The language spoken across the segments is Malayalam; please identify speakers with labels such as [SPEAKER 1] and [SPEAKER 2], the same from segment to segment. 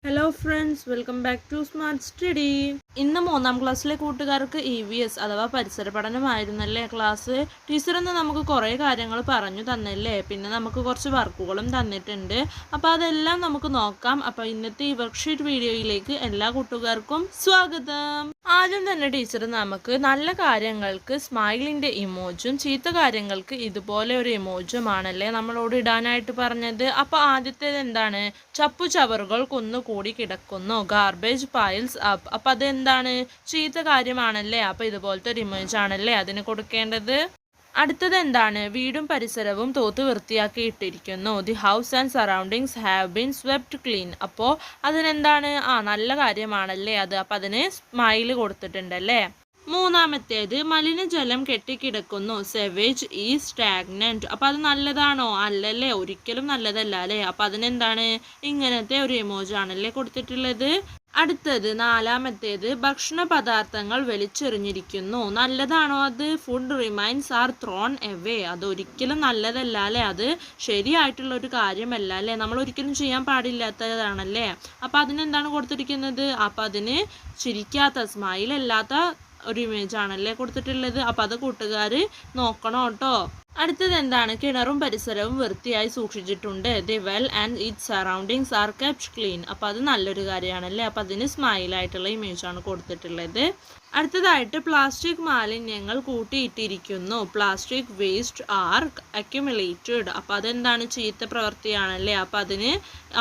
[SPEAKER 1] Hello friends, welcome back to smart study. ഇന്ന് 3ാം ക്ലാസ്സിലെ കൂട്ടുകാർക്ക് EVS അഥവാ പരിസര പഠനമായിരുന്നല്ലേ ക്ലാസ്. ടീച്ചർ ഇന്ന് നമുക്ക് കുറേ കാര്യങ്ങൾ പറഞ്ഞു തന്നല്ലേ, പിന്നെ നമുക്ക് കുറച്ച് വർക്കുകളും തന്നിട്ടുണ്ട്. അപ്പോൾ അതെല്ലാം നമുക്ക് നോക്കാം. അപ്പോൾ ഇന്നത്തെ ഈ വർക്ക്ഷീറ്റ് വീഡിയോയിലേക്ക് എല്ലാ കൂട്ടുകാർക്കും സ്വാഗതം. ആദ്യം തന്നെ ടീച്ചർ നമുക്ക് നല്ല കാര്യങ്ങൾക്ക് സ്മൈലിൻ്റെ ഇമോജും ചീത്ത കാര്യങ്ങൾക്ക് ഇതുപോലെ ഒരു ഇമോജുമാണല്ലേ നമ്മളോട് ഇടാനായിട്ട് പറഞ്ഞത്. അപ്പോൾ ആദ്യത്തേത് എന്താണ്? ചപ്പു ചവറുകൾ കുന്നുകൂടി കിടക്കുന്നു, ഗാർബേജ് പൈൽസ് അപ്പ്. അപ്പം അതെന്താണ്? ചീത്ത കാര്യമാണല്ലേ. അപ്പോൾ ഇതുപോലത്തെ ഒരു ഇമേജ് ആണല്ലേ അതിന് കൊടുക്കേണ്ടത്. അടുത്തത് എന്താണ്? വീടും പരിസരവും തൂത്ത് വൃത്തിയാക്കി ഇട്ടിരിക്കുന്നു, the house and surroundings have been swept clean. അപ്പോൾ അതിനെന്താണ്? നല്ല കാര്യമാണല്ലേ അത്. അപ്പം അതിന് സ്മൈല് കൊടുത്തിട്ടുണ്ടല്ലേ. മൂന്നാമത്തേത് മലിനജലം കെട്ടിക്കിടക്കുന്നു, സെവേജ് ഈ സ്റ്റാഗ്നന്റ്. അപ്പം അത് നല്ലതാണോ? അല്ലല്ലേ, ഒരിക്കലും നല്ലതല്ല അല്ലേ. അപ്പം അതിനെന്താണ്? ഇങ്ങനത്തെ ഒരു ഇമോജി ആണല്ലേ കൊടുത്തിട്ടുള്ളത്. അടുത്തത് നാലാമത്തേത് ഭക്ഷണ പദാർത്ഥങ്ങൾ വലിച്ചെറിഞ്ഞിരിക്കുന്നു, നല്ലതാണോ അത്? Food remains are thrown away. അതൊരിക്കലും നല്ലതല്ല അല്ലേ, അത് ശരിയായിട്ടുള്ളൊരു കാര്യമല്ല അല്ലേ, നമ്മൾ ഒരിക്കലും ചെയ്യാൻ പാടില്ലാത്തതാണല്ലേ. അപ്പം അതിനെന്താണ് കൊടുത്തിരിക്കുന്നത്? അപ്പം അതിന് ചിരിക്കാത്ത സ്മൈലല്ലാത്ത ഒരു ഇമേജ് ആണല്ലേ കൊടുത്തിട്ടുള്ളത്. അപ്പം അത് കൂട്ടുകാർ നോക്കണം കേട്ടോ. അടുത്തത് എന്താണ്? കിണറും പരിസരവും വൃത്തിയായി സൂക്ഷിച്ചിട്ടുണ്ട്, the well and it's surroundings R kept clean. അപ്പോൾ അത് നല്ലൊരു കാര്യമാണല്ലേ. അപ്പം അതിന് സ്മൈലായിട്ടുള്ള ഇമേജാണ് കൊടുത്തിട്ടുള്ളത്. അടുത്തതായിട്ട് പ്ലാസ്റ്റിക് മാലിന്യങ്ങൾ കൂട്ടിയിട്ടിരിക്കുന്നു, പ്ലാസ്റ്റിക് വേസ്റ്റ് ആർ അക്യുമുലേറ്റഡ്. അപ്പോൾ അതെന്താണ്? ചീത്ത പ്രവൃത്തിയാണല്ലേ. അപ്പം അതിന്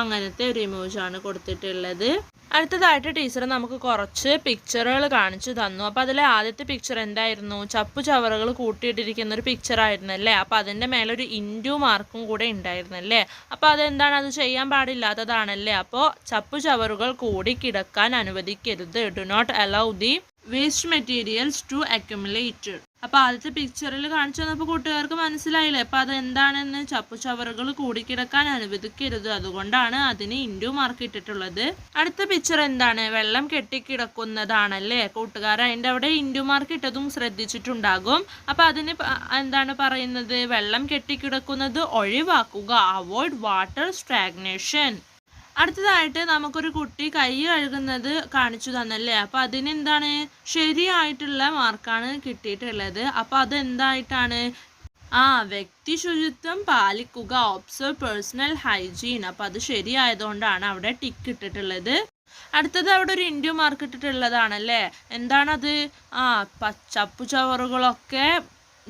[SPEAKER 1] അങ്ങനത്തെ ഒരു ഇമേജാണ് കൊടുത്തിട്ടുള്ളത്. അടുത്തതായിട്ട് ടീച്ചർ നമുക്ക് കുറച്ച് പിക്ചറുകൾ കാണിച്ചു തന്നു. അപ്പോൾ അതിലെ ആദ്യത്തെ പിക്ചർ എന്തായിരുന്നു? ചപ്പു ചവറുകൾ കൂട്ടിയിട്ടിരിക്കുന്ന ഒരു പിക്ചർ ആയിരുന്നല്ലേ. അപ്പോൾ അതിൻ്റെ മേലൊരു ഇൻറ്റു മാർക്കും കൂടെ ഉണ്ടായിരുന്നല്ലേ. അപ്പോൾ അതെന്താണ്? അത് ചെയ്യാൻ പാടില്ലാത്തതാണല്ലേ. അപ്പോൾ ചപ്പു ചവറുകൾ കൂടി കിടക്കാൻ അനുവദിക്കരുത്, do not allow the waste materials to accumulate. അപ്പോൾ ആദ്യത്തെ പിക്ചറിൽ കാണിച്ചു തന്നപ്പോൾ കൂട്ടുകാർക്ക് മനസ്സിലായില്ലേ. അപ്പോൾ അതെന്താണെന്ന്? ചപ്പു ചവറുകൾ കൂടിക്കിടക്കാൻ അനുവദിക്കരുത്, അതുകൊണ്ടാണ് അതിന് ഇൻറ്റു മാർക്ക് ഇട്ടിട്ടുള്ളത്. അടുത്ത പിക്ചർ എന്താണ്? വെള്ളം കെട്ടിക്കിടക്കുന്നതാണല്ലേ കൂട്ടുകാർ. അതിൻ്റെ അവിടെ ഇൻറ്റു മാർക്ക് ഇട്ടതും ശ്രദ്ധിച്ചിട്ടുണ്ടാകും. അപ്പോൾ അതിന് എന്താണ് പറയുന്നത്? വെള്ളം കെട്ടിക്കിടക്കുന്നത് ഒഴിവാക്കുക, അവോയ്ഡ് വാട്ടർ സ്റ്റാഗ്നേഷൻ. അടുത്തതായിട്ട് നമുക്കൊരു കുട്ടി കൈ കഴുകുന്നത് കാണിച്ചു തന്നല്ലേ. അപ്പോൾ അതിനെന്താണ്? ശരിയായിട്ടുള്ള മാർക്കാണ് കിട്ടിയിട്ടുള്ളത്. അപ്പോൾ അതെന്തായിട്ടാണ്? വ്യക്തി ശുചിത്വം പാലിക്കുക, ഒബ്സർവ് പേഴ്സണൽ ഹൈജീൻ. അപ്പോൾ അത് ശരിയായതുകൊണ്ടാണ് അവിടെ ടിക്ക് ഇട്ടിട്ടുള്ളത്. അടുത്തത് അവിടെ ഒരു ഇൻറ്റു മാർക്ക് ഇട്ടിട്ടുള്ളതാണല്ലേ. എന്താണത്? ചപ്പു ചവറുകളൊക്കെ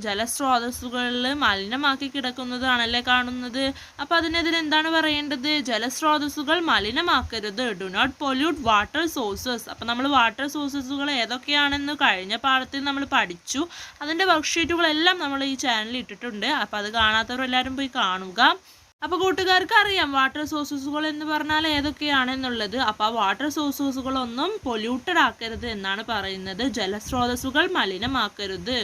[SPEAKER 1] ജലസ്രോതസ്സുകളിൽ മലിനമാക്കി കിടക്കുന്നതാണല്ലേ കാണുന്നത്. അപ്പോൾ അതിനെതിരെ എന്താണ് പറയേണ്ടത്? ജലസ്രോതസ്സുകൾ മലിനമാക്കരുത്, do not pollute water sources. അപ്പോൾ നമ്മൾ വാട്ടർ സോഴ്സസുകൾ ഏതൊക്കെയാണെന്ന് കഴിഞ്ഞ പാഠത്തിൽ നമ്മൾ പഠിച്ചു. അതിൻ്റെ വർക്ക്ഷീറ്റുകളെല്ലാം നമ്മൾ ഈ ചാനലിൽ ഇട്ടിട്ടുണ്ട്. അപ്പോൾ അത് കാണാത്തവരെല്ലാവരും പോയി കാണുക. അപ്പോൾ കൂട്ടുകാർക്ക് അറിയാം വാട്ടർ സോഴ്സസുകൾ എന്ന് പറഞ്ഞാൽ ഏതൊക്കെയാണെന്നുള്ളത്. അപ്പോൾ ആ വാട്ടർ സോഴ്സസുകളൊന്നും പൊല്യൂട്ടഡ് ആക്കരുത് എന്നാണ് പറയുന്നത്, ജലസ്രോതസ്സുകൾ മലിനമാക്കരുത്.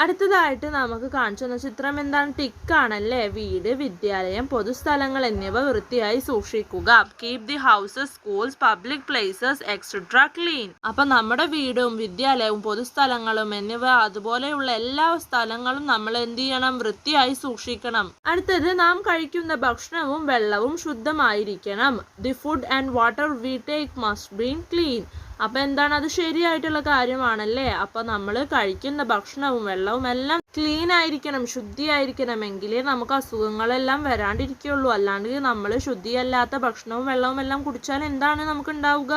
[SPEAKER 1] അടുത്തതായിട്ട് നമുക്ക് കാണിച്ചു തന്ന ചിത്രം എന്താണ്? ടിക്കാണല്ലേ. വീട്, വിദ്യാലയം, പൊതുസ്ഥലങ്ങൾ എന്നിവ വൃത്തിയായി സൂക്ഷിക്കുക, keep the houses, schools, public places etcetera clean. അപ്പം നമ്മുടെ വീടും വിദ്യാലയവും പൊതുസ്ഥലങ്ങളും എന്നിവ അതുപോലെയുള്ള എല്ലാ സ്ഥലങ്ങളും നമ്മൾ എന്ത് ചെയ്യണം? വൃത്തിയായി സൂക്ഷിക്കണം. അടുത്തത് നാം കഴിക്കുന്ന ഭക്ഷണവും വെള്ളവും ശുദ്ധമായിരിക്കണം, the food and water we take must be clean. അപ്പം എന്താണ്? അത് ശരിയായിട്ടുള്ള കാര്യമാണല്ലേ. അപ്പം നമ്മൾ കഴിക്കുന്ന ഭക്ഷണവും വെള്ളവും എല്ലാം ക്ലീൻ ആയിരിക്കണം, ശുദ്ധിയായിരിക്കണമെങ്കിലേ നമുക്ക് അസുഖങ്ങളെല്ലാം വരാണ്ടിരിക്കുള്ളൂ. അല്ലാണ്ട് നമ്മൾ ശുദ്ധിയല്ലാത്ത ഭക്ഷണവും വെള്ളവും എല്ലാം കുടിച്ചാൽ എന്താണ് നമുക്ക് ഉണ്ടാവുക?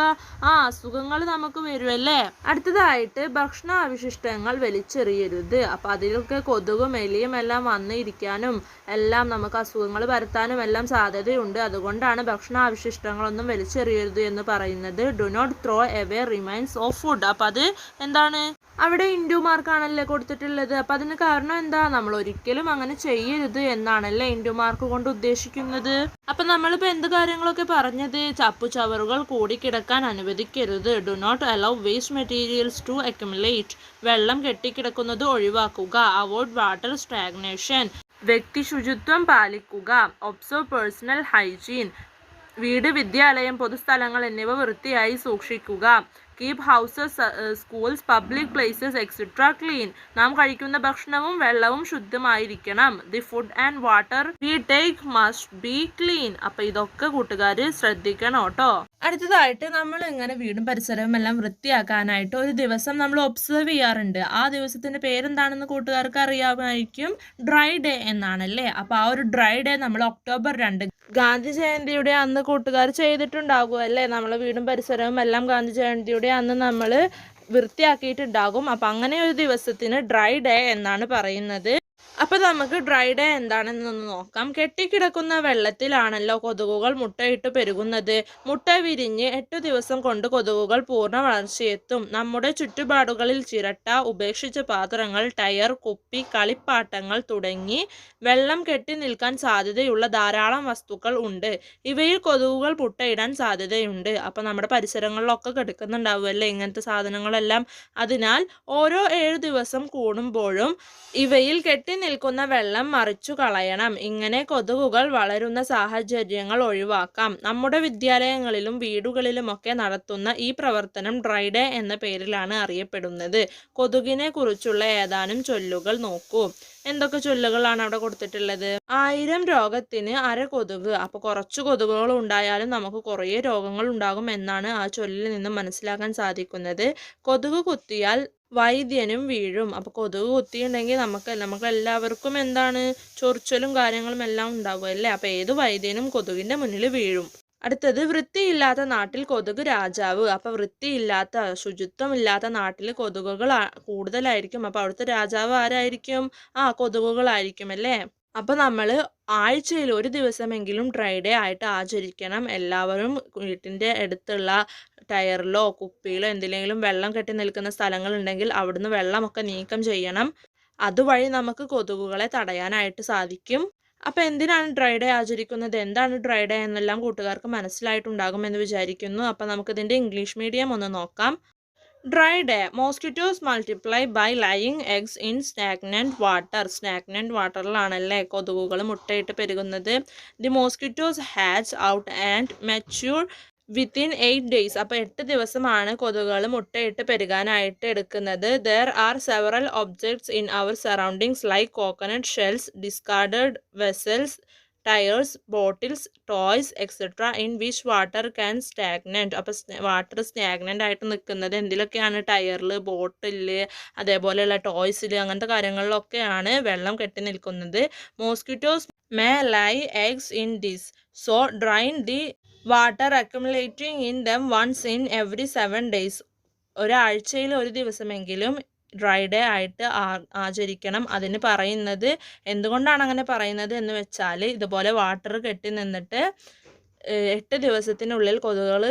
[SPEAKER 1] അസുഖങ്ങൾ നമുക്ക് വരുമല്ലേ. അടുത്തതായിട്ട് ഭക്ഷണ അവശിഷ്ടങ്ങൾ വലിച്ചെറിയരുത്. അപ്പം അതിലൊക്കെ കൊതുകും എലിയും എല്ലാം വന്നിരിക്കാനും എല്ലാം നമുക്ക് അസുഖങ്ങൾ വരുത്താനും എല്ലാം സാധ്യതയുണ്ട്. അതുകൊണ്ടാണ് ഭക്ഷണാവശിഷ്ടങ്ങളൊന്നും വലിച്ചെറിയരുത് എന്ന് പറയുന്നത്. Do not throw away remains of food. അപ്പം അത് എന്താണ്? അവിടെ ഇൻറ്റു മാർക്കാണല്ലേ കൊടുത്തിട്ടുള്ളത്. അപ്പം അതിന് കാരണം എന്താ? നമ്മൾ ഒരിക്കലും അങ്ങനെ ചെയ്യരുത് എന്നാണല്ലേ ഇൻറ്റു മാർക്ക് കൊണ്ട് ഉദ്ദേശിക്കുന്നത്. അപ്പം നമ്മളിപ്പോൾ എന്ത് കാര്യങ്ങളൊക്കെ പറഞ്ഞത്? ചപ്പു ചവറുകൾ കൂടിക്കിടക്കാൻ അനുവദിക്കരുത്, do not allow waste materials to accumulate, വെള്ളം കെട്ടിക്കിടക്കുന്നത് ഒഴിവാക്കുക, അവോയ്ഡ് വാട്ടർ സ്റ്റാഗ്നേഷൻ, വ്യക്തി ശുചിത്വം പാലിക്കുക, ഒബ്സർവ് പേഴ്സണൽ ഹൈജീൻ, വീട്, വിദ്യാലയം, പൊതുസ്ഥലങ്ങൾ എന്നിവ വൃത്തിയായി സൂക്ഷിക്കുക, keep houses, schools, public places etcetera clean. നാം കഴിക്കുന്ന ഭക്ഷണവും വെള്ളവും ശുദ്ധമായിരിക്കണം. The food and water we take must be clean. അപ്പം ഇതൊക്കെ കൂട്ടുകാർ ശ്രദ്ധിക്കണം കേട്ടോ. അടുത്തതായിട്ട് നമ്മൾ ഇങ്ങനെ വീടും പരിസരവും എല്ലാം വൃത്തിയാക്കാനായിട്ട് ഒരു ദിവസം നമ്മൾ ഒബ്സർവ് ചെയ്യാറുണ്ട്. ആ ദിവസത്തിൻ്റെ പേരെന്താണെന്ന് കൂട്ടുകാർക്ക് അറിയാമായിരിക്കും. ഡ്രൈ ഡേ എന്നാണല്ലേ. അപ്പോൾ ആ ഒരു ഡ്രൈ ഡേ നമ്മൾ October 2 ഗാന്ധി ജയന്തിയുടെ അന്ന് കൂട്ടുകാർ ചെയ്തിട്ടുണ്ടാകും അല്ലേ. നമ്മൾ വീടും പരിസരവും എല്ലാം ഗാന്ധി ജയന്തിയുടെ അന്ന് നമ്മൾ വൃത്തിയാക്കിയിട്ടുണ്ടാകും. അപ്പം അങ്ങനെ ഒരു ദിവസത്തിന് ഡ്രൈ ഡേ എന്നാണ് പറയുന്നത്. അപ്പോൾ നമുക്ക് ഡ്രൈ ഡേ എന്താണെന്നൊന്ന് നോക്കാം. കെട്ടിക്കിടക്കുന്ന വെള്ളത്തിലാണല്ലോ കൊതുകുകൾ മുട്ടയിട്ട് പെരുകുന്നത്. മുട്ട വിരിഞ്ഞ് 8 ദിവസം കൊണ്ട് കൊതുകുകൾ പൂർണ്ണ വളർച്ചയെത്തും. നമ്മുടെ ചുറ്റുപാടുകളിൽ ചിരട്ട, ഉപേക്ഷിച്ച പാത്രങ്ങൾ, ടയർ, കുപ്പി, കളിപ്പാട്ടങ്ങൾ തുടങ്ങി വെള്ളം കെട്ടി നിൽക്കാൻ സാധ്യതയുള്ള ധാരാളം വസ്തുക്കൾ ഉണ്ട്. ഇവയിൽ കൊതുകുകൾ മുട്ടയിടാൻ സാധ്യതയുണ്ട്. അപ്പോൾ നമ്മുടെ പരിസരങ്ങളിലൊക്കെ കിടക്കുന്നുണ്ടാവുമല്ലേ ഇങ്ങനത്തെ സാധനങ്ങളെല്ലാം. അതിനാൽ ഓരോ 7 ദിവസം കൂടുമ്പോഴും ഇവയിൽ കെട്ടി നിൽക്കുന്ന വെള്ളം മറിച്ചു കളയണം. ഇങ്ങനെ കൊതുകുകൾ വളരുന്ന സാഹചര്യങ്ങൾ ഒഴിവാക്കാം. നമ്മുടെ വിദ്യാലയങ്ങളിലും വീടുകളിലുമൊക്കെ നടത്തുന്ന ഈ പ്രവർത്തനം ഡ്രൈ ഡേ എന്ന പേരിലാണ് അറിയപ്പെടുന്നത്. കൊതുകിനെ കുറിച്ചുള്ള ഏതാനും ചൊല്ലുകൾ നോക്കൂ. എന്തൊക്കെ ചൊല്ലുകളാണ് അവിടെ കൊടുത്തിട്ടുള്ളത്? 1000 രോഗത്തിന് അര കൊതുക്. അപ്പോൾ കുറച്ച് കൊതുകുകൾ ഉണ്ടായാലും നമുക്ക് കുറേ രോഗങ്ങൾ ഉണ്ടാകും എന്നാണ് ആ ചൊല്ലിൽ നിന്ന് മനസ്സിലാക്കാൻ സാധിക്കുന്നത്. കൊതുക് കുത്തിയാൽ വൈദ്യനും വീഴും. അപ്പോൾ കൊതുക് കുത്തിയിട്ടുണ്ടെങ്കിൽ നമുക്ക് എല്ലാവർക്കും എന്താണ് ചൊറിച്ചലും കാര്യങ്ങളും എല്ലാം ഉണ്ടാവും അല്ലേ. അപ്പോൾ ഏത് വൈദ്യനും കൊതുകിൻ്റെ മുന്നിൽ വീഴും. അടുത്തത് വൃത്തിയില്ലാത്ത നാട്ടിൽ കൊതുക് രാജാവ്. അപ്പോൾ വൃത്തിയില്ലാത്ത, ശുചിത്വമില്ലാത്ത നാട്ടിൽ കൊതുകുകൾ കൂടുതലായിരിക്കും. അപ്പോൾ അവിടുത്തെ രാജാവ് ആരായിരിക്കും? കൊതുകുകളായിരിക്കും അല്ലേ. അപ്പോൾ നമ്മൾ ആഴ്ചയിൽ ഒരു ദിവസമെങ്കിലും ഡ്രൈ ഡേ ആയിട്ട് ആചരിക്കണം. എല്ലാവരും വീട്ടിൻ്റെ അടുത്തുള്ള ടയറിലോ കുപ്പിയിലോ എന്തിലെങ്കിലും വെള്ളം കെട്ടി നിൽക്കുന്ന സ്ഥലങ്ങളുണ്ടെങ്കിൽ അവിടുന്ന് വെള്ളമൊക്കെ നീക്കം ചെയ്യണം. അതുവഴി നമുക്ക് കൊതുകുകളെ തടയാനായിട്ട് സാധിക്കും. അപ്പോൾ എന്തിനാണ് ഡ്രൈ ഡേ ആചരിക്കുന്നത്, എന്താണ് ഡ്രൈ ഡേ എന്നെല്ലാം കൂട്ടുകാർക്ക് മനസ്സിലായിട്ടുണ്ടാകുമെന്ന് വിചാരിക്കുന്നു. അപ്പോൾ നമുക്കിതിൻ്റെ ഇംഗ്ലീഷ് മീഡിയം ഒന്ന് നോക്കാം. Dry day. Mosquitoes multiply by laying eggs in stagnant water. Stagnant വാട്ടറിലാണല്ലേ കൊതുകുകൾ മുട്ടയിട്ട് പെരുകുന്നത്. The mosquitoes hatch out and mature within 8 days. അപ്പോൾ 8 ദിവസമാണ് കൊതുകുകൾ മുട്ടയിട്ട് പെരുകാനായിട്ട് എടുക്കുന്നത്. There are several objects in our surroundings like coconut shells, discarded vessels, tyres, bottles, toys etcetera in which water can stagnant. അപ്പോൾ വാട്ടർ സ്റ്റാഗ്നൻ്റ് ആയിട്ട് നിൽക്കുന്നത് എന്തിലൊക്കെയാണ്? ടയറിൽ, ബോട്ടിൽ, അതേപോലെയുള്ള ടോയ്സിൽ, അങ്ങനത്തെ കാര്യങ്ങളിലൊക്കെയാണ് വെള്ളം കെട്ടി നിൽക്കുന്നത്. Mosquitoes may lay eggs in this, so drain the water accumulating in them once in every 7 days. ഒരാഴ്ചയിൽ ഒരു ദിവസമെങ്കിലും ഡ്രൈ ഡേ ആയിട്ട് ആചരിക്കണം. അതിന് പറയുന്നത് എന്തുകൊണ്ടാണ് അങ്ങനെ പറയുന്നത് എന്ന് വെച്ചാൽ ഇതുപോലെ വാട്ടർ കെട്ടി നിന്നിട്ട് 8 ദിവസത്തിനുള്ളിൽ കൊതുകുകൾ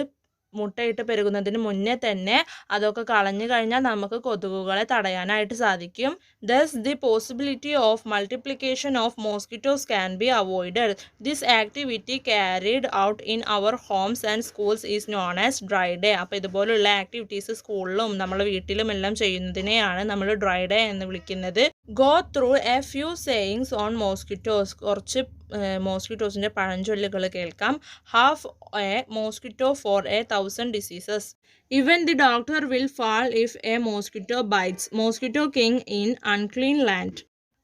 [SPEAKER 1] മുട്ടയിട്ട് പെരുകുന്നതിന് മുന്നേ തന്നെ അതൊക്കെ കളഞ്ഞു കഴിഞ്ഞാൽ നമുക്ക് കൊതുകുകളെ തടയാനായിട്ട് സാധിക്കും. Thus the possibility of multiplication of mosquitoes can be avoided. This activity carried out in our homes and schools is known as dry day. അപ്പോൾ ഇതുപോലുള്ള ആക്ടിവിറ്റീസ് സ്കൂളിലും നമ്മുടെ വീട്ടിലും എല്ലാം ചെയ്യുന്നതിനെയാണ് നമ്മൾ ഡ്രൈ ഡേ എന്ന് വിളിക്കുന്നത്. Go through a few sayings on mosquitoes. കുറച്ച് മോസ്കിറ്റോസിൻ്റെ പഴഞ്ചൊല്ലുകൾ കേൾക്കാം. Half a mosquito for 1,000 diseases. Even the doctor will fall if a mosquito bites. Mosquito king in unclean land.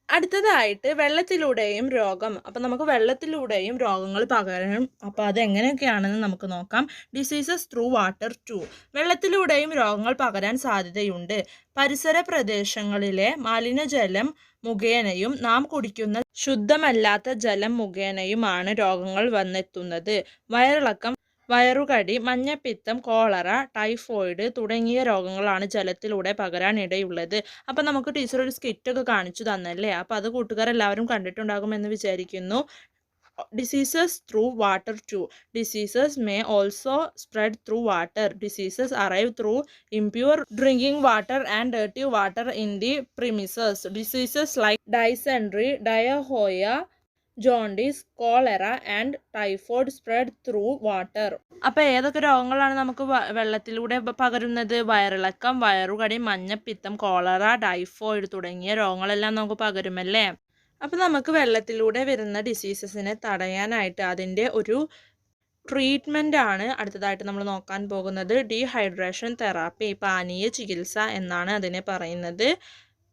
[SPEAKER 1] അടുത്തതായിട്ട് വെള്ളത്തിലൂടെയും രോഗം. അപ്പം നമുക്ക് വെള്ളത്തിലൂടെയും രോഗങ്ങൾ പകരണം. അപ്പോൾ അതെങ്ങനെയൊക്കെയാണെന്ന് നമുക്ക് നോക്കാം. Diseases through water too. വെള്ളത്തിലൂടെയും രോഗങ്ങൾ പകരാൻ സാധ്യതയുണ്ട്. പരിസര പ്രദേശങ്ങളിലെ മലിനജലം മുഖേനയും നാം കുടിക്കുന്ന ശുദ്ധമല്ലാത്ത ജലം മുഖേനയുമാണ് രോഗങ്ങൾ വന്നെത്തുന്നത്. വയറിളക്കം, വയറുകടി, മഞ്ഞപ്പിത്തം, കോളറ, ടൈഫോയിഡ് തുടങ്ങിയ രോഗങ്ങളാണ് ജലത്തിലൂടെ പകരാനിടയുള്ളത്. അപ്പം നമുക്ക് ടീച്ചർ ഒരു സ്കിറ്റൊക്കെ കാണിച്ചു തന്നല്ലേ. അപ്പോൾ അത് കൂട്ടുകാരെല്ലാവരും കണ്ടിട്ടുണ്ടാകുമെന്ന് വിചാരിക്കുന്നു. Diseases through water too. Diseases may also spread through water. Diseases arrive through impure drinking water and dirty water in the premises. Diseases like dysentery, diarrhea, jaundice, cholera and typhoid spread through water. അപ്പോൾ ഏതൊക്കെ രോഗങ്ങളാണ് നമുക്ക് വെള്ളത്തിലൂടെ പകരുന്നത്? വയറിളക്കം, വയറുകടി, മഞ്ഞപ്പിത്തം, കോളറ, ടൈഫോയിഡ് തുടങ്ങിയ രോഗങ്ങളെല്ലാം നമുക്ക് പകരുമല്ലേ. അപ്പോൾ നമുക്ക് വെള്ളത്തിലൂടെ വരുന്ന ഡിസീസസിനെ തടയാനായിട്ട് അതിൻ്റെ ഒരു ട്രീറ്റ്മെൻ്റ് ആണ് അടുത്തതായിട്ട് നമ്മൾ നോക്കാൻ പോകുന്നത്. ഡീഹൈഡ്രേഷൻ തെറാപ്പി, പാനീയ ചികിത്സ എന്നാണ് അതിനെ പറയുന്നത്.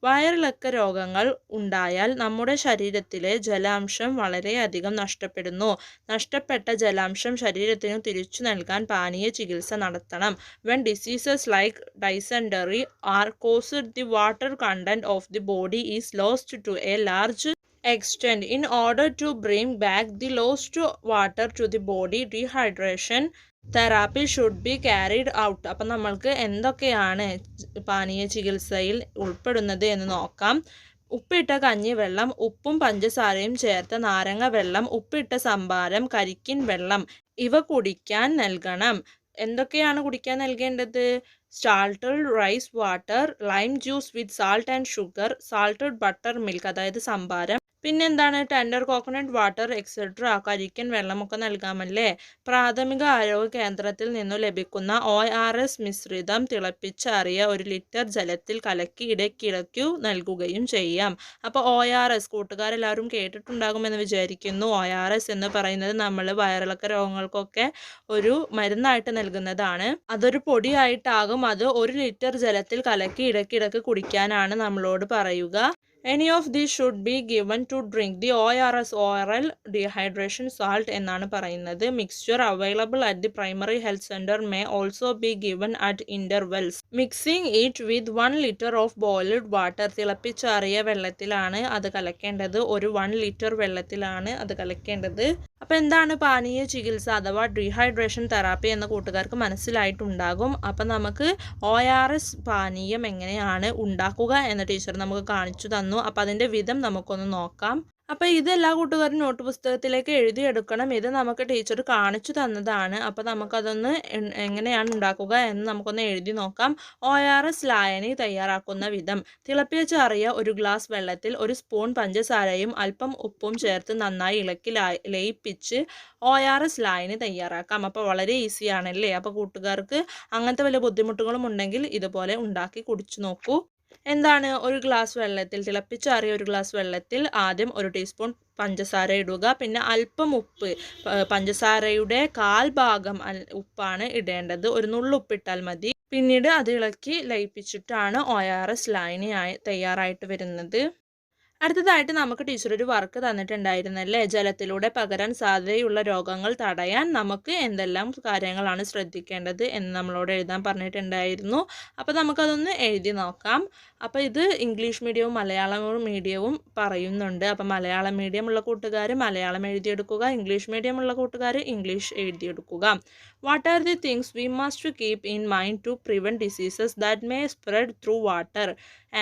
[SPEAKER 1] വയറിളക്ക രോഗങ്ങൾ ഉണ്ടായാൽ നമ്മുടെ ശരീരത്തിലെ ജലാംശം വളരെയധികം നഷ്ടപ്പെടുന്നു. നഷ്ടപ്പെട്ട ജലാംശം ശരീരത്തിന് തിരിച്ചു നൽകാൻ പാനീയ ചികിത്സ നടത്തണം. When diseases like dysentery are caused, the water content of the body is lost to a large extent. In order to bring back the lost water to the body, dehydration therapy should be carried out. അപ്പം നമ്മൾക്ക് എന്തൊക്കെയാണ് പാനീയ ചികിത്സയിൽ ഉൾപ്പെടുന്നത് എന്ന് നോക്കാം. ഉപ്പിട്ട കഞ്ഞിവെള്ളം, ഉപ്പും പഞ്ചസാരയും ചേർത്ത നാരങ്ങ വെള്ളം, ഉപ്പിട്ട സംഭാരം, കരിക്കിൻ വെള്ളം ഇവ കുടിക്കാൻ നൽകണം. എന്തൊക്കെയാണ് കുടിക്കാൻ നൽകേണ്ടത്? Salted rice water, lime juice with salt and sugar, salted butter milk അതായത് സംഭാരം, പിന്നെന്താണ് ടെൻഡർ കോക്കനട്ട് വാട്ടർ എക്സെട്ര, കരിക്കൻ വെള്ളമൊക്കെ നൽകാമല്ലേ. പ്രാഥമിക ആരോഗ്യ കേന്ദ്രത്തിൽ നിന്നു ലഭിക്കുന്ന ORS മിശ്രിതം തിളപ്പിച്ചാറിയ 1 ലിറ്റർ ജലത്തിൽ കലക്കി ഇടയ്ക്കിടയ്ക്കു നൽകുകയും ചെയ്യാം. അപ്പോൾ ORS കൂട്ടുകാരെല്ലാവരും കേട്ടിട്ടുണ്ടാകുമെന്ന് വിചാരിക്കുന്നു. ORS എന്ന് പറയുന്നത് നമ്മൾ വയറിളക്ക രോഗങ്ങൾക്കൊക്കെ ഒരു മരുന്നായിട്ട് നൽകുന്നതാണ്. അതൊരു പൊടിയായിട്ടാകും. അത് 1 ലിറ്റർ ജലത്തിൽ കലക്കി ഇടയ്ക്കിടയ്ക്ക് കുടിക്കാനാണ് നമ്മളോട് പറയുക. Any of these should be given to drink. The ORS, oral dehydration salt എന്നാണ് പറയുന്നത്. Mixture available at the primary health center may also be given at intervals. Mixing it with 1 liter of boiled water. തിളപ്പിച്ചാറിയ വെള്ളത്തിലാണ് അത് കലക്കേണ്ടത്. ഒരു 1 ലിറ്റർ വെള്ളത്തിലാണ് അത് കലക്കേണ്ടത്. അപ്പോൾ എന്താണ് പാനീയ ചികിത്സ അഥവാ ഡീഹൈഡ്രേഷൻ തെറാപ്പി എന്ന കൂട്ടുകാർക്ക് മനസ്സിലായിട്ടുണ്ടാകും. അപ്പം നമുക്ക് ORS പാനീയം എങ്ങനെയാണ് ഉണ്ടാക്കുക എന്ന ടീച്ചർ നമുക്ക് കാണിച്ചു തന്നു. അപ്പോൾ അതിൻ്റെ വിധം നമുക്കൊന്ന് നോക്കാം. അപ്പോൾ ഇതെല്ലാ കൂട്ടുകാരും നോട്ട് പുസ്തകത്തിലേക്ക് എഴുതിയെടുക്കണം. ഇത് നമുക്ക് ടീച്ചർ കാണിച്ചു തന്നതാണ്. അപ്പോൾ നമുക്കതൊന്ന് എങ്ങനെയാണ് ഉണ്ടാക്കുക എന്ന് നമുക്കൊന്ന് എഴുതി നോക്കാം. ORS ലായനി തയ്യാറാക്കുന്ന വിധം: തിളപ്പിച്ചാറിയ 1 ഗ്ലാസ് വെള്ളത്തിൽ 1 സ്പൂൺ പഞ്ചസാരയും അല്പം ഉപ്പും ചേർത്ത് നന്നായി ഇളക്കി ലയിപ്പിച്ച് ORS ലായനി തയ്യാറാക്കാം. അപ്പോൾ വളരെ ഈസിയാണല്ലേ. അപ്പോൾ കൂട്ടുകാർക്ക് അങ്ങനത്തെ വല്ല ബുദ്ധിമുട്ടുകളും ഉണ്ടെങ്കിൽ ഇതുപോലെ ഉണ്ടാക്കി കുടിച്ചു നോക്കൂ. എന്താണ്? 1 ഗ്ലാസ് വെള്ളത്തിൽ, തിളപ്പിച്ചാറിയ 1 ഗ്ലാസ് വെള്ളത്തിൽ ആദ്യം 1 ടീസ്പൂൺ പഞ്ചസാര ഇടുക. പിന്നെ അല്പം ഉപ്പ്, പഞ്ചസാരയുടെ 1/4 ഭാഗം ഉപ്പാണ് ഇടേണ്ടത്. 1 നുള്ളു ഉപ്പിട്ടാൽ മതി. പിന്നീട് അത് ഇളക്കി ലയിപ്പിച്ചിട്ടാണ് ORS ലായനി തയ്യാറായിട്ട് വരുന്നത്. അടുത്തതായിട്ട് നമുക്ക് ടീച്ചർ ഒരു വർക്ക് തന്നിട്ടുണ്ടായിരുന്നല്ലേ. ജലത്തിലൂടെ പകരാൻ സാധ്യതയുള്ള രോഗങ്ങൾ തടയാൻ നമുക്ക് എന്തെല്ലാം കാര്യങ്ങളാണ് ശ്രദ്ധിക്കേണ്ടത് എന്ന് നമ്മളോട് എഴുതാൻ പറഞ്ഞിട്ടുണ്ടായിരുന്നു. അപ്പോൾ നമുക്കതൊന്ന് എഴുതി നോക്കാം. അപ്പോൾ ഇത് ഇംഗ്ലീഷ് മീഡിയവും മലയാളം മീഡിയവും പറയുന്നുണ്ട്. അപ്പോൾ മലയാളം മീഡിയം ഉള്ള കൂട്ടുകാർ മലയാളം എഴുതിയെടുക്കുക, ഇംഗ്ലീഷ് മീഡിയം ഉള്ള കൂട്ടുകാർ ഇംഗ്ലീഷ് എഴുതിയെടുക്കുക. What are the things we must keep in mind to prevent diseases that may spread through water?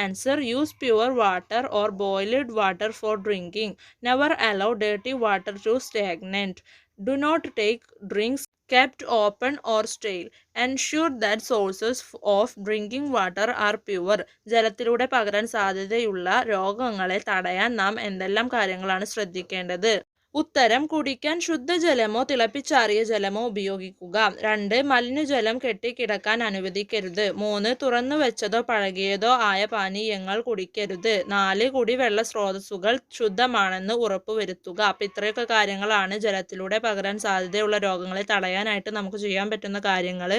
[SPEAKER 1] Answer: use pure water or boiled water for drinking. Never allow dirty water to stagnate. Do not take drinks kept open or stale. Ensure that sources of drinking water are pure. ജലത്തിലൂടെ പകരാൻ സാധ്യതയുള്ള രോഗങ്ങളെ തടയാൻ നാം എന്തെല്ലാം കാര്യങ്ങളാണ് ശ്രദ്ധിക്കേണ്ടത്? ഉത്തരം: കുടിക്കാൻ ശുദ്ധജലമോ തിളപ്പിച്ചാറിയ ജലമോ ഉപയോഗിക്കുക. 2. മലിനജലം കെട്ടിക്കിടക്കാൻ അനുവദിക്കരുത്. 3. തുറന്നു വെച്ചതോ പഴകിയതോ ആയ പാനീയങ്ങൾ കുടിക്കരുത്. 4. കുടിവെള്ള സ്രോതസ്സുകൾ ശുദ്ധമാണെന്ന് ഉറപ്പുവരുത്തുക. അപ്പോൾ ഇത്രയൊക്കെ കാര്യങ്ങളാണ് ജലത്തിലൂടെ പകരാൻ സാധ്യതയുള്ള രോഗങ്ങളെ തടയാനായിട്ട് നമുക്ക് ചെയ്യാൻ പറ്റുന്ന കാര്യങ്ങൾ.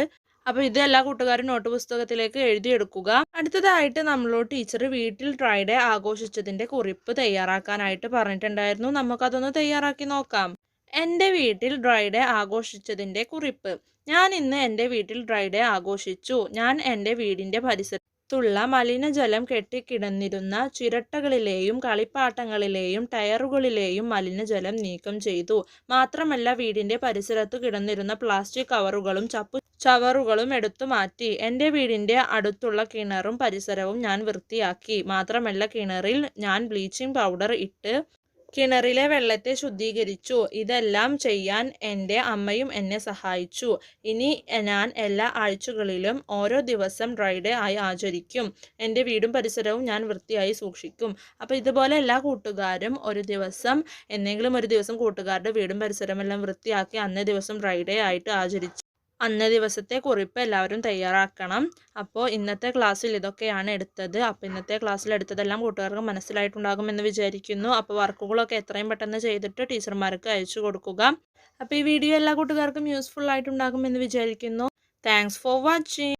[SPEAKER 1] അപ്പോൾ ഇത് എല്ലാ കൂട്ടുകാരും നോട്ട് പുസ്തകത്തിലേക്ക് എഴുതിയെടുക്കുക. അടുത്തതായിട്ട് നമ്മളോട് ടീച്ചർ വീട്ടിൽ ഡ്രൈ ഡേ ആഘോഷിച്ചതിൻ്റെ കുറിപ്പ് തയ്യാറാക്കാനായിട്ട് പറഞ്ഞിട്ടുണ്ടായിരുന്നു. നമുക്കതൊന്ന് തയ്യാറാക്കി നോക്കാം. എൻ്റെ വീട്ടിൽ ഡ്രൈ ഡേ ആഘോഷിച്ചതിൻ്റെ കുറിപ്പ്: ഞാൻ ഇന്ന് എൻ്റെ വീട്ടിൽ ഡ്രൈ ഡേ ആഘോഷിച്ചു. ഞാൻ എൻ്റെ വീടിൻ്റെ പരിസരത്തുള്ള മലിനജലം കെട്ടിക്കിടന്നിരുന്ന ചിരട്ടകളിലെയും കളിപ്പാട്ടങ്ങളിലെയും ടയറുകളിലെയും മലിനജലം നീക്കം ചെയ്തു. മാത്രമല്ല വീടിൻ്റെ പരിസരത്ത് കിടന്നിരുന്ന പ്ലാസ്റ്റിക് കവറുകളും ചവറുകളും എടുത്തു മാറ്റി. എൻ്റെ വീടിൻ്റെ അടുത്തുള്ള കിണറും പരിസരവും ഞാൻ വൃത്തിയാക്കി. മാത്രമല്ല കിണറിൽ ഞാൻ ബ്ലീച്ചിങ് പൗഡർ ഇട്ട് കിണറിലെ വെള്ളത്തെ ശുദ്ധീകരിച്ചു. ഇതെല്ലാം ചെയ്യാൻ എൻ്റെ അമ്മയും എന്നെ സഹായിച്ചു. ഇനി ഞാൻ എല്ലാ ആഴ്ചകളിലും ഓരോ ദിവസം ഡ്രൈ ഡേ ആയി ആചരിക്കും. എൻ്റെ വീടും പരിസരവും ഞാൻ വൃത്തിയായി സൂക്ഷിക്കും. അപ്പോൾ ഇതുപോലെ എല്ലാ കൂട്ടുകാരും എന്തെങ്കിലും ഒരു ദിവസം കൂട്ടുകാരുടെ വീടും പരിസരമെല്ലാം വൃത്തിയാക്കി അന്നേ ദിവസം ഡ്രൈ ഡേ ആയിട്ട് അന്നേ ദിവസത്തെ കുറിപ്പ് എല്ലാവരും തയ്യാറാക്കണം. അപ്പോൾ ഇന്നത്തെ ക്ലാസ്സിൽ ഇതൊക്കെയാണ് എടുത്തത്. അപ്പോൾ ഇന്നത്തെ ക്ലാസ്സിൽ എടുത്തതെല്ലാം കൂട്ടുകാർക്ക് മനസ്സിലായിട്ടുണ്ടാകുമെന്ന് വിചാരിക്കുന്നു. അപ്പോൾ വർക്കുകളൊക്കെ എത്രയും പെട്ടെന്ന് ചെയ്തിട്ട് ടീച്ചർമാർക്ക് അയച്ചു കൊടുക്കുക. അപ്പോൾ ഈ വീഡിയോ എല്ലാ കൂട്ടുകാർക്കും യൂസ്ഫുൾ ആയിട്ടുണ്ടാകുമെന്ന് വിചാരിക്കുന്നു. Thanks for watching.